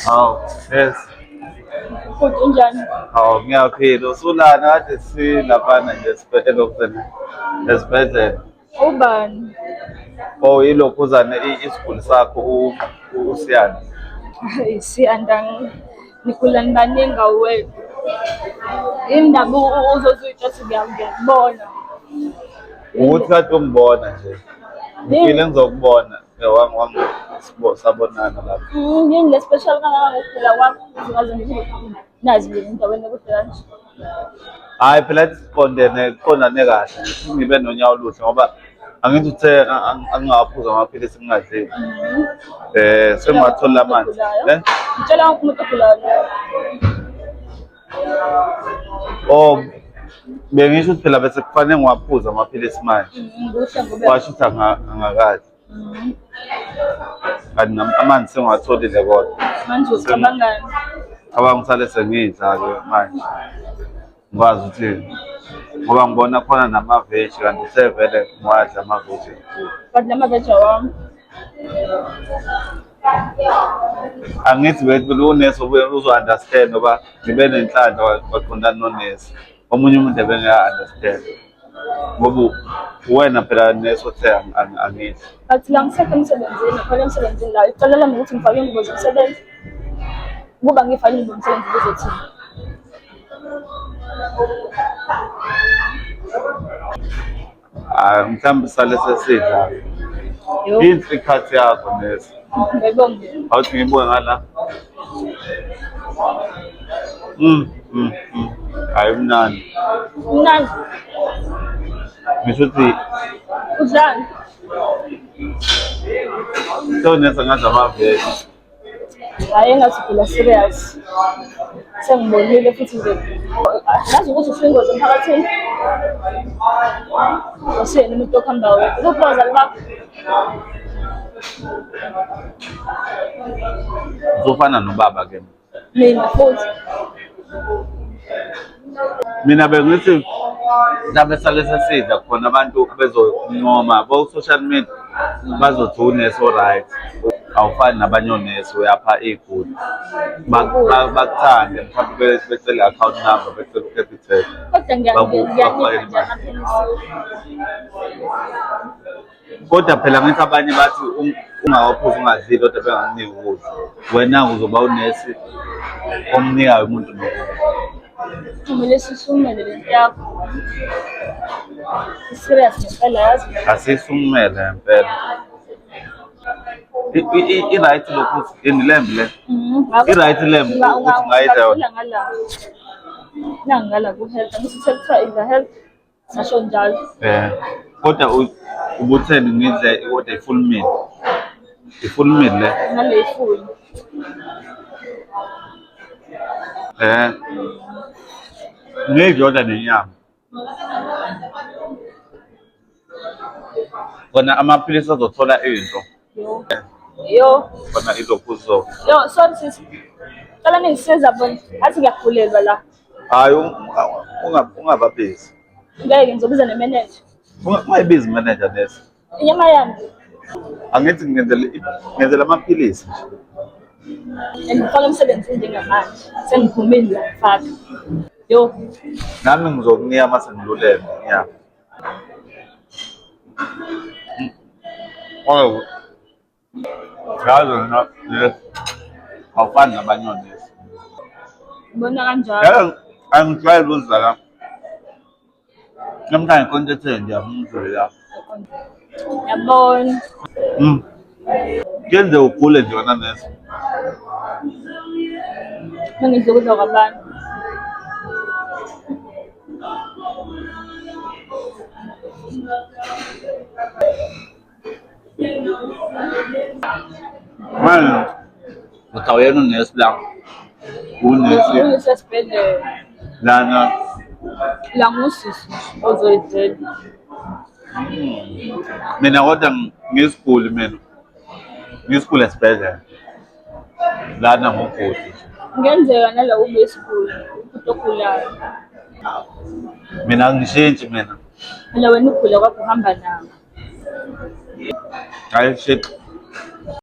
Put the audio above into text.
Hawu, yes. Futhi unjani? Hawu, ngiyaphila. Usulana kade silaphana nje esibhedlela. Ubani? Oh, yilokhu uzane isiguli sakho uSiyanda. Hayi siyanda nikulani baningi awuwethu. Indaba uzozuyithatha ngiyakubona. Ukuthi kade ungibona nje. Ngifile ngizokubona. Sabonana lapha. Yini le special kangaka ngokuphila kwakho uzingaze nazi nje endaweni yokuthi kanje. Hayi phela siqondene kuqondane kahle. Ngibe nonyawo oluhle ngoba angithi uthe angingaphuza amaphilisi ngingadlile. Sengiwathola amanzi. Ngitshela wonke umuntu ogulayo. Oh, bengisho ukuthi phela bese kufanele ngiwaphuza amaphilisi manje. Kuhle ngoba Washo ukuthi angakazi. Kanti amanzi sengiwatholile kodwa. manje ucabangani? Cabanga ngisale sengiyidla-ke manje. Ngikwazi ukuthi ngoba ngibona khona namaveji kanti sevele ngiwadla amaveji. Kanti lamaveji awami. Angithi bethu unesi uzo-understand ngoba ngibe nenhlanhla waqondana nonesi. Omunye umuntu ebengeka-understand. Ngoba wena phela nesi othe angithi. Athi la ngisekho emsebenzini, khona emsebenzini la. Icala lami ukuthi ngifake ingubo zomsebenzi. Kuba ngifake ingubo zomsebenzi kuzothini? Mhlawumbe sale sesidla. Yo, Yinhle ikhathi yakho nesi. ngiyabonga. Awuthi ngibuke ngala. Hayi mnandi. Mnandi. Ngisho ukuthi Udlani? sonesa ngadla amaveji. Hhayi engathi phela serious. Sengibonile futhi nje. Ngazi ukuthi usuyingozi emphakathini. Usuyena umuntu okuhambayo. Ukuphi abazali bakho? Uzofana nobaba-ke. Mina futhi. Mina bengithi mhlawumbe sale sesidla khona abantu bezoncoma bo-social media bazothi unesi o-right. Awufani nabanye onesi uyapha iy'guli. Bakuthande mhlawumbe becele i-account number becele u-capital. Kodwa ngiyanika nje amaphilisi. Kodwa phela ngithi abanye bathi ungawaphuzi ungadlile kodwa bengakuniki ukudla. Wena uzoba unesi omnikayo umuntu nokudla. Kumele sisumele le nto yakho. Serious ngempela yazi. Asisumele ngempela. I-right lokuthi lembu le. I-right lembu ukuthi ngayidla yona. Nangala ku-health, angithi sekuthiwa idla health, sasho njalo. Kodwa ubutheni ngidle kodwa i-full meal. I-full meal le. Ngale ifuyo. Ngidle kodwa nenyama. Kona amaphilisi azothola into. Yo. Kona ilokhu Yo, sorry sis. Cala ningisiza bona. Athi ngiyagulelwa la. Hayi ungababhizi. Ngeke ngizobiza ne-manager. Ungayibizi manager nesi. Inyama yami. Angithi ngenzela amaphilisi nje. Ngifaka emsebenzini njengamanje. Sengiphumile la ngifaka. Yo. Nami ngizokunika mase ngiluleme nyama. Oh. Yazi nje awufani nabanye onesi. Ngibona kanjalo. Angijwayele ukudla la. Namhlanje content nje ngizwe la. Yabona. Kenze ugule nje wena nesi. Mangidla ukudla kwabantu. Manje utawuyena unesi la. Unesi. Unesi esibhedlela. Lana. La ngusisi ozoyidlela. Mina kodwa ngisiguli mina. Ngisiguli esibhedlela. Lana ngugudi. Ngenzeka nala ube isiguli, umuntu ogulayo. Mina angishintshi mina. Phela wena ugula kwakho uhamba nawo. Hayi shit.